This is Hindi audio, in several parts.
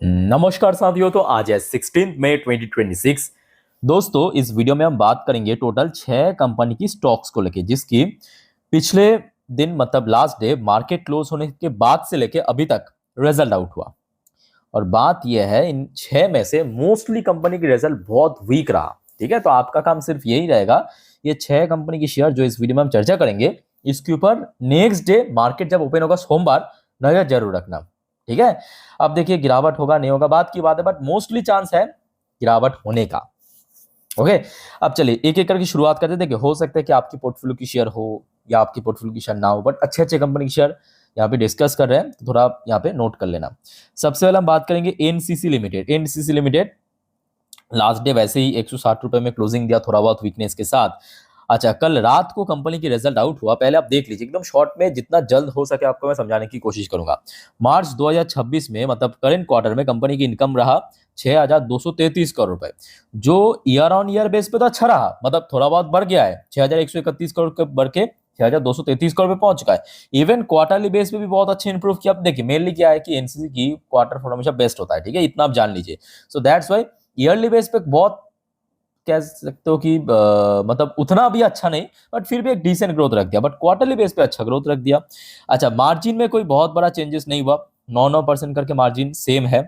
नमस्कार साथियों। तो आज है 16 मई 2026। दोस्तों, इस वीडियो में हम बात करेंगे टोटल 6 कंपनी की स्टॉक्स को लेके, जिसकी पिछले दिन मतलब लास्ट डे मार्केट क्लोज होने के बाद से लेके अभी तक रिजल्ट आउट हुआ। और बात यह है, इन 6 में से मोस्टली कंपनी की रिजल्ट बहुत वीक रहा। ठीक है, तो आपका काम सिर्फ यही रहेगा, ये 6 कंपनी की शेयर जो इस वीडियो में हम चर्चा करेंगे, इसके ऊपर नेक्स्ट डे मार्केट जब ओपन होगा सोमवार, नजर जरूर रखना। ठीक है, अब देखिए गिरावट होगा नहीं होगा बात की बात है, बट मोस्टली चांस है गिरावट होने का। ओके, अब चलिए एक एक करके शुरुआत करते हैं। देखिए, हो सकता है कि आपकी पोर्टफोलियो की शेयर हो या आपकी पोर्टफोलियो की शेयर ना हो, बट अच्छे अच्छे कंपनी की शेयर यहाँ पे डिस्कस कर रहे हैं, तो थोड़ा आप यहाँ पे नोट कर लेना। सबसे पहले हम बात करेंगे NCC limited. NCC limited last day वैसे ही 160 रुपए में क्लोजिंग दिया, थोड़ा बहुत वीकनेस के साथ। अच्छा, कल रात को कंपनी की रिजल्ट आउट हुआ, पहले आप देख लीजिए एकदम शॉर्ट में, जितना जल्द हो सके आपको मैं समझाने की कोशिश करूंगा। मार्च 2026 में मतलब करंट क्वार्टर में कंपनी की इनकम रहा 6,233 करोड़ रुपए, जो ईयर ऑन ईयर बेस पे तो अच्छा रहा, मतलब थोड़ा बहुत बढ़ गया है, 6,131 करोड़ के बढ़ के 6,233 करोड़ पे पहुंच चुका है। इवन क्वार्टरली बेस पे भी बहुत अच्छे इंप्रूव किया। अब देखिए मेनली क्या है कि एनसीसी की क्वार्टर फोर हमेशा बेस्ट होता है, ठीक है, इतना आप जान लीजिए। So that's why yearly base पे बहुत कह सकते हो कि मतलब उतना भी अच्छा नहीं, बट फिर भी एक डिसेंट ग्रोथ रख दिया, बट क्वार्टरली बेस पे अच्छा ग्रोथ रख दिया। अच्छा, मार्जिन में कोई बहुत बड़ा चेंजेस नहीं हुआ, 9-9% करके मार्जिन सेम है।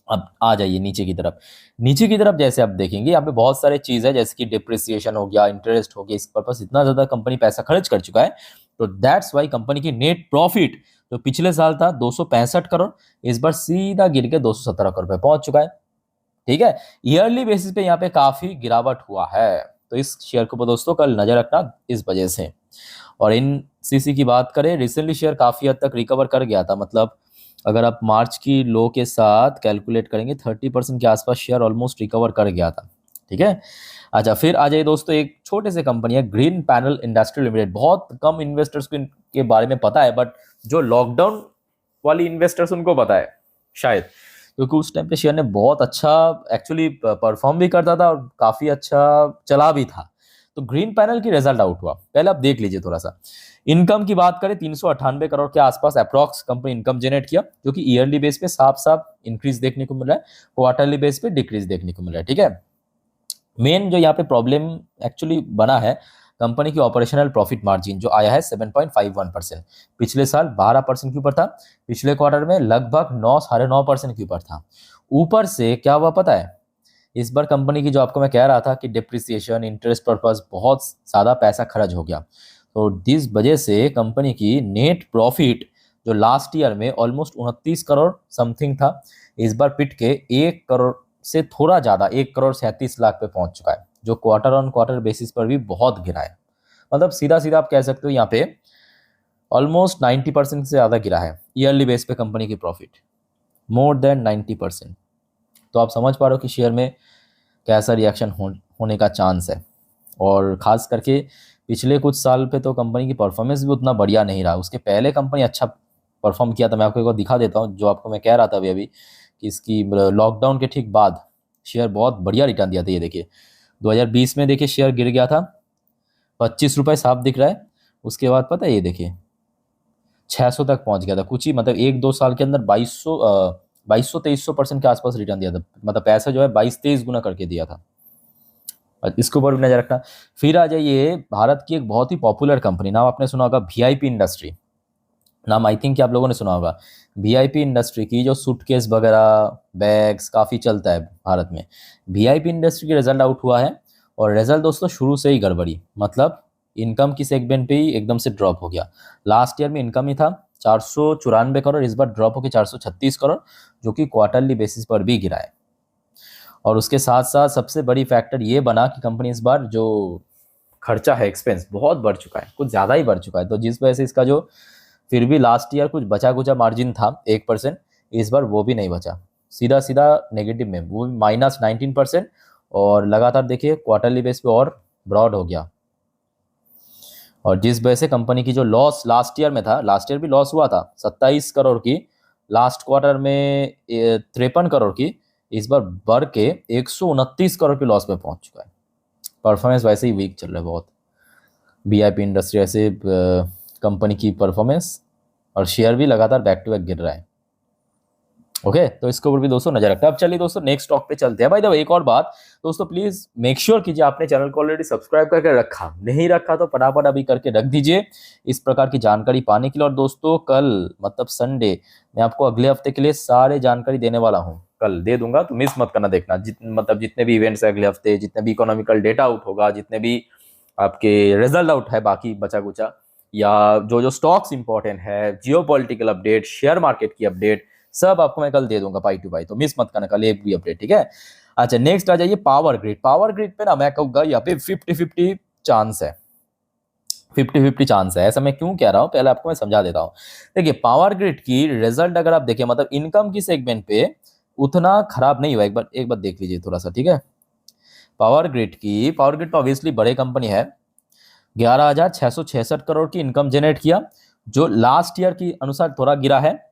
अब आ जाइए नीचे की तरफ। नीचे की तरफ जैसे आप देखेंगे, यहाँ पे बहुत सारे चीज है, जैसे कि डिप्रिसिएशन हो गया, इंटरेस्ट हो गया, इस पर्पस इतना ज्यादा कंपनी पैसा खर्च कर चुका है। तो दैट्स वाई कंपनी की नेट प्रॉफिट जो पिछले साल था 265 करोड़, इस बार सीधा गिर के 217 करोड़ पे पहुंच चुका है। ठीक है, ईयरली बेसिस पे यहाँ पे काफी गिरावट हुआ है, तो इस शेयर के ऊपर दोस्तों कल नजर रखना इस वजह से। और इन सीसी की बात करें, रिसेंटली शेयर काफी हद तक रिकवर कर गया था, मतलब अगर आप मार्च की लो के साथ कैलकुलेट करेंगे 30% के आसपास शेयर ऑलमोस्ट रिकवर कर गया था। ठीक है, अच्छा फिर आ जाइए दोस्तों, एक छोटे से कंपनी है ग्रीन पैनल इंडस्ट्री लिमिटेड। बहुत कम इन्वेस्टर्स को इनके बारे में पता है, बट जो लॉकडाउन वाली इन्वेस्टर्स उनको पता है शायद, क्योंकि उस टाइम पे शेयर ने बहुत अच्छा एक्चुअली परफॉर्म भी करता था और काफी अच्छा चला भी था। तो ग्रीन पैनल की रिजल्ट आउट हुआ, पहले आप देख लीजिए थोड़ा सा। इनकम की बात करें, 398 करोड़ के आसपास अप्रॉक्स कंपनी इनकम जनरेट किया, जो कि ईयरली बेस पे साफ साफ इंक्रीज देखने को मिल रहा है, क्वार्टरली बेस पे डिक्रीज देखने को मिल रहा है। ठीक है, मेन जो यहाँ पे प्रॉब्लम एक्चुअली बना है, कंपनी की ऑपरेशनल प्रॉफिट मार्जिन जो आया है 7.51%, पिछले साल 12% के ऊपर था, पिछले क्वार्टर में लगभग 9 साढ़े 9% के ऊपर था। ऊपर से क्या हुआ पता है, इस बार कंपनी की जो आपको मैं कह रहा था कि डिप्रिसिएशन इंटरेस्ट पर्पस बहुत ज़्यादा पैसा खर्च हो गया, तो इस वजह से कंपनी की नेट प्रॉफिट जो लास्ट ईयर में ऑलमोस्ट 29 करोड़ समथिंग था, इस बार पिट के 1 करोड़ से थोड़ा ज़्यादा 1,37 लाख पे पहुंच चुका है, जो क्वार्टर ऑन क्वार्टर बेसिस पर भी बहुत गिरा है। मतलब सीधा सीधा आप कह सकते हो यहाँ पे ऑलमोस्ट 90% से ज़्यादा गिरा है ईयरली बेस पे कंपनी की प्रॉफिट, मोर देन 90%। तो आप समझ पा रहे हो कि शेयर में कैसा रिएक्शन होने का चांस है। और ख़ास करके पिछले कुछ साल पे तो कंपनी की परफॉर्मेंस भी उतना बढ़िया नहीं रहा, उसके पहले कंपनी अच्छा परफॉर्म किया था। मैं आपको एक बार दिखा देता हूँ, जो आपको मैं कह रहा था अभी अभी कि इसकी लॉकडाउन के ठीक बाद शेयर बहुत बढ़िया रिटर्न दिया था। ये देखिए 2020 में देखिए शेयर गिर गया था, 25 रुपये साफ दिख रहा है। उसके बाद पता है ये देखिए 600 तक पहुंच गया था, कुछ ही मतलब 1-2 साल के अंदर 2200-2300% के आसपास रिटर्न दिया था, मतलब पैसा जो है 22-23 गुना करके दिया था। और इसके ऊपर भी नजर रखना। फिर आ जाइए भारत की एक बहुत ही पॉपुलर कंपनी, नाम आपने सुना होगा वीआईपी इंडस्ट्री। नाम आई थिंक कि आप लोगों ने सुना होगा। वीआईपी इंडस्ट्री की जो सूटकेस वगैरह बैग्स काफ़ी चलता है भारत में, वीआईपी इंडस्ट्री की रिजल्ट आउट हुआ है। और रिजल्ट दोस्तों शुरू से ही गड़बड़ी, मतलब इनकम की सेगमेंट पे ही एकदम से ड्रॉप हो गया। लास्ट ईयर में इनकम ही था 494 करोड़, इस बार ड्रॉप होकर 436 करोड़, जो कि क्वार्टरली बेसिस पर भी गिरा है। और उसके साथ साथ सबसे बड़ी फैक्टर ये बना कि कंपनी इस बार जो खर्चा है, एक्सपेंस बहुत बढ़ चुका है, कुछ ज़्यादा ही बढ़ चुका है, तो जिस वजह से इसका जो फिर भी लास्ट ईयर कुछ बचा कुचा मार्जिन था 1%, इस बार वो भी नहीं बचा, सीधा सीधा नेगेटिव में, वो भी -19%। और लगातार देखिए क्वार्टरली बेस पे और ब्रॉड हो गया। और जिस वजह से कंपनी की जो लॉस लास्ट ईयर में था, लास्ट ईयर भी लॉस हुआ था 27 करोड़ की, लास्ट क्वार्टर में 53 करोड़ की, इस बार बढ़ के 129 करोड़ की लॉस में पहुंच चुका है। परफॉर्मेंस वैसे ही वीक चल रहा है बहुत, वीआईपी इंडस्ट्री ऐसे कंपनी की परफॉर्मेंस, और शेयर भी लगातार बैक टू बैक गिर रहा है। ओके, तो इसके ऊपर भी दोस्तों नजर रखते हैं। अब चलिए दोस्तों नेक्स्ट स्टॉक पे चलते हैं। भाई देखो एक और बात दोस्तों, प्लीज मेक श्योर कीजिए आपने चैनल को ऑलरेडी सब्सक्राइब करके रखा, नहीं रखा तो फटाफट अभी करके रख दीजिए इस प्रकार की जानकारी पाने के लिए। और दोस्तों कल मतलब संडे मैं आपको अगले हफ्ते के लिए सारे जानकारी देने वाला हूँ, कल दे दूंगा, तो मिस मत करना देखना। मतलब जितने भी इवेंट्स है अगले हफ्ते, जितने भी इकोनॉमिकल डेटा आउट होगा, जितने भी आपके रिजल्ट आउट है बाकी बचा कुचा, या जो जो स्टॉक्स इंपॉर्टेंट है, जियो पॉलिटिकल अपडेट, शेयर मार्केट की अपडेट, सब आपको मैं कल दे दूंगा पाई टू पाई, तो मिस मत करना कल एक भी अपडेट, ठीक है। अच्छा नेक्स्ट आ जाइए पावर ग्रिड। पावर ग्रिड पे ना मैं कहूँगा यहाँ पे 50-50 चांस है, 50-50 चांस है। ऐसा मैं क्यों कह रहा हूँ पहले आपको मैं समझा देता हूँ। देखिए पावर ग्रिड की रिजल्ट अगर आप देखें, मतलब इनकम की सेगमेंट पे उतना खराब नहीं हुआ, एक बार देख लीजिए थोड़ा सा, ठीक है। पावर ग्रिड तो ऑब्वियसली बड़े कंपनी है, 11,666 करोड़ की इनकम जनरेट किया, जो लास्ट ईयर की अनुसार थोड़ा गिरा है।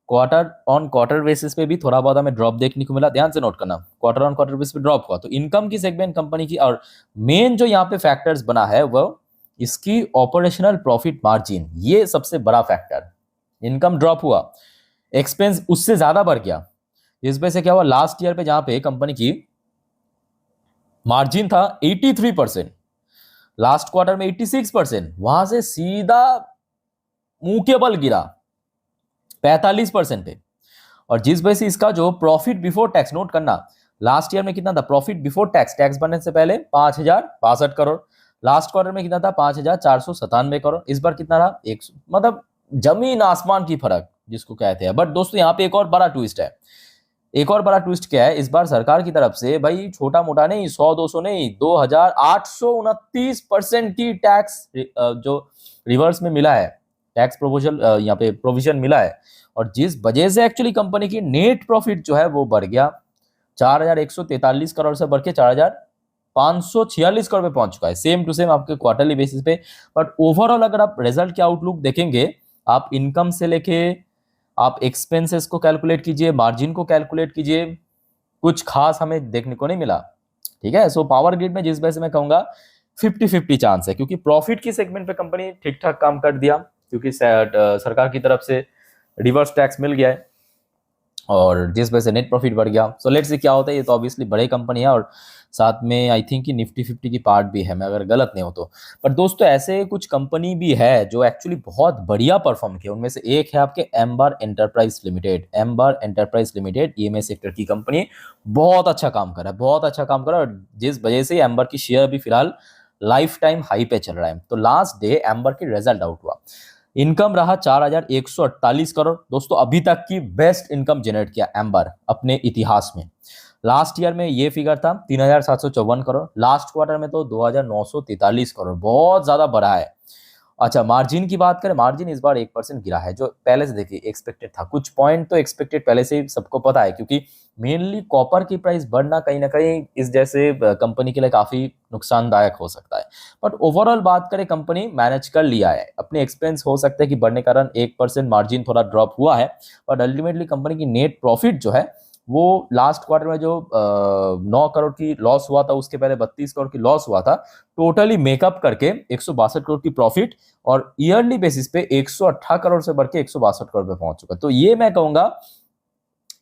क्वार्टर ऑन क्वार्टर बेसिस पे भी थोड़ा बहुत हमें ड्रॉप देखने को मिला, ध्यान से नोट करना, क्वार्टर ऑन क्वार्टर बेसिस पे ड्रॉप हुआ। तो इनकम की सेगमेंट कंपनी की, और मेन जो यहाँ पे फैक्टर्स बना है वो इसकी ऑपरेशनल प्रॉफिट मार्जिन, ये सबसे बड़ा फैक्टर। इनकम ड्रॉप हुआ, एक्सपेंस उससे ज्यादा बढ़ गया, इस वजह से क्या हुआ, लास्ट ईयर पे जहां पे कंपनी की मार्जिन था 83%, लास्ट क्वार्टर में 86%, वहां से सीधा मुंह के बल गिरा 45% पे। और जिस वजह से इसका जो प्रॉफिट बिफोर टैक्स, नोट करना, लास्ट ईयर में कितना था प्रॉफिट बिफोर टैक्स, टैक्स बनने से पहले 5,062 करोड़, लास्ट क्वार्टर में कितना था 5,497 करोड़, इस बार कितना रहा 100, मतलब जमीन आसमान की फर्क जिसको कहते हैं। बट दोस्तों यहाँ पे एक और बड़ा ट्विस्ट है, एक और बड़ा ट्विस्ट क्या है, इस बार सरकार की तरफ से भाई छोटा मोटा नहीं, 100-200 नहीं, 2,829% की टैक्स जो रिवर्स में मिला है, टैक्स प्रोविजन यहाँ पे प्रोविजन मिला है। और जिस वजह से एक्चुअली कंपनी की नेट प्रॉफिट जो है वो बढ़ गया, 4,143 करोड़ से बढ़ के 4,546 करोड़ पे पहुंच चुका है, सेम टू सेम आपके क्वार्टरली बेसिस पे। बट ओवरऑल अगर आप रिजल्ट के आउटलुक देखेंगे, आप इनकम से लेके आप एक्सपेंसेस को कैलकुलेट कीजिए, मार्जिन को कैलकुलेट कीजिए, कुछ खास हमें देखने को नहीं मिला, ठीक है। सो पावर ग्रिड में जिस वजह से मैं कहूंगा 50-50 चांस है, क्योंकि प्रॉफिट की सेगमेंट पे कंपनी ठीक ठाक काम कर दिया, क्योंकि सरकार की तरफ से रिवर्स टैक्स मिल गया है, और जिस वजह से नेट प्रॉफिट बढ़ गया। सो लेट्स सी क्या होता है, ये तो ऑब्वियसली बड़े कंपनी है, और साथ में आई थिंक कि निफ्टी 50 की पार्ट भी है, मैं अगर गलत नहीं हो तो। पर दोस्तों ऐसे कुछ कंपनी भी है जो एक्चुअली बहुत बढ़िया परफॉर्म किया, उनमें से एक है आपके amber enterprise limited. Amber enterprise limited EMS sector की कंपनी, बहुत अच्छा काम कर रहा है, बहुत अच्छा काम कर रहा है, और जिस वजह से एम्बर की शेयर भी फिलहाल लाइफ टाइम हाई पे चल रहा है। तो लास्ट डे एम्बर की रिजल्ट आउट हुआ, इनकम रहा 4,148 करोड़, दोस्तों अभी तक की बेस्ट इनकम जनरेट किया एम्बर अपने इतिहास में। लास्ट ईयर में ये फिगर था 3,754 करोड़, लास्ट क्वार्टर में तो 2,943 करोड़, बहुत ज्यादा बढ़ा है। अच्छा मार्जिन की बात करें, मार्जिन इस बार 1% गिरा है, जो पहले से देखिए एक्सपेक्टेड था, कुछ पॉइंट तो एक्सपेक्टेड पहले से ही सबको पता है, क्योंकि मेनली कॉपर की प्राइस बढ़ना कहीं ना कहीं इस जैसे कंपनी के लिए काफी नुकसानदायक हो सकता है। बट ओवरऑल बात करें, कंपनी मैनेज कर लिया है अपने एक्सपेंस, हो सकता है कि बढ़ने के कारण 1% मार्जिन थोड़ा ड्रॉप हुआ है, बट अल्टीमेटली कंपनी की नेट प्रॉफिट जो है वो लास्ट क्वार्टर में जो 9 करोड़ की लॉस हुआ था, उसके पहले 32 करोड़ की लॉस हुआ था, टोटली मेकअप करके 162 करोड़ की प्रॉफिट, और ईयरली बेसिस पे 118 करोड़ से बढ़ के 162 करोड़ पे पहुंच चुका। तो ये मैं कहूंगा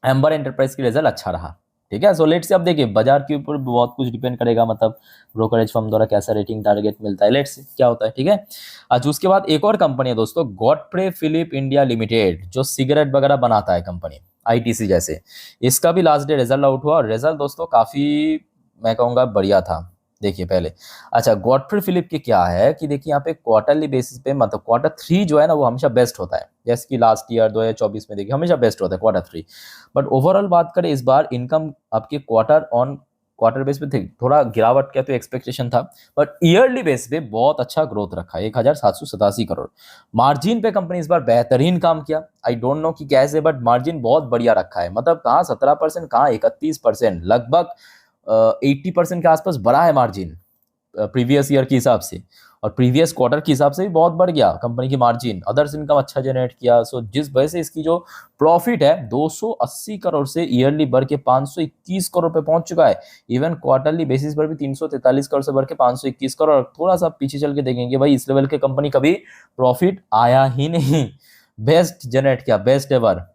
एम्बर एंटरप्राइज की रिजल्ट अच्छा रहा, ठीक है। सो लेट्स से अब देखिए बाजार के ऊपर बहुत कुछ डिपेंड करेगा, मतलब ब्रोकरेज फर्म द्वारा कैसा रेटिंग टारगेट मिलता है, लेट्स से क्या होता है, ठीक है। आज उसके बाद एक और कंपनी है दोस्तों, गॉडफ्रे फिलिप इंडिया लिमिटेड, जो सिगरेट वगैरह बनाता है कंपनी, आईटीसी जैसे, इसका भी लास्ट डे रिजल्ट आउट हुआ, और रिजल्ट दोस्तों काफी मैं कहूंगा बढ़िया था। देखिए पहले, अच्छा गॉडफ्रे फिलिप की क्या है कि देखिए यहाँ पे क्वार्टरली बेसिस पे, मतलब क्वार्टर 3 जो है ना वो हमेशा बेस्ट होता है, जैसे कि लास्ट ईयर 2024 में देखिए हमेशा बेस्ट होता है क्वार्टर 3। बट ओवरऑल बात करें, इस बार इनकम आपके क्वार्टर ऑन क्वार्टर बेस पे थी, थोड़ा गिरावट का तो एक्सपेक्टेशन था, बट ईयरली बेस पे बहुत अच्छा ग्रोथ रखा, 1,787 करोड़। मार्जिन पे कंपनी इस बार बेहतरीन काम किया, आई डोंट नो कि कैसे, बट मार्जिन बहुत बढ़िया रखा है, मतलब कहाँ 17%, कहाँ 31%, लगभग 80% के आसपास बढ़ा है मार्जिन प्रीवियस ईयर के हिसाब से, और प्रीवियस क्वार्टर के हिसाब से भी बहुत बढ़ गया कंपनी की मार्जिन, अदर्स इनकम अच्छा जनरेट किया। सो जिस वजह से इसकी जो प्रॉफिट है 280 करोड़ से ईयरली बढ़ के 521 करोड़ पे पहुंच चुका है। इवन क्वार्टरली बेसिस पर भी 343 करोड़ से बढ़ के 521 करोड़। थोड़ा सा पीछे चल के देखेंगे भाई, इस लेवल के कंपनी कभी प्रॉफिट आया ही नहीं, बेस्ट जनरेट किया, बेस्ट एवर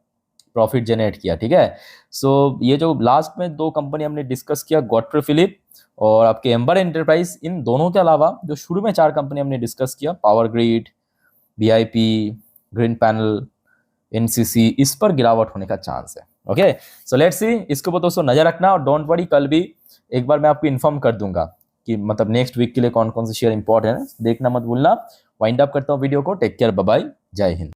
प्रॉफिट जनरेट किया, ठीक है। सो ये जो लास्ट में दो कंपनी हमने डिस्कस किया, गॉडफ्रे फिलिप और आपके एम्बर एंटरप्राइज, इन दोनों के अलावा जो शुरू में चार कंपनी हमने डिस्कस किया, power grid, VIP, green panel, NCC, इस पर गिरावट होने का चांस है। ओके, सो लेट्स सी, इसके ऊपर दोस्तों नजर रखना और डोंट वरी, कल भी एक बार मैं आपको इन्फॉर्म कर दूंगा कि मतलब नेक्स्ट वीक के लिए कौन कौन से शेयर इंपॉर्टेंट है, देखना मत भूलना। वाइंड अप करता हूँ वीडियो को, टेक केयर, बाय बाय, जय हिंद।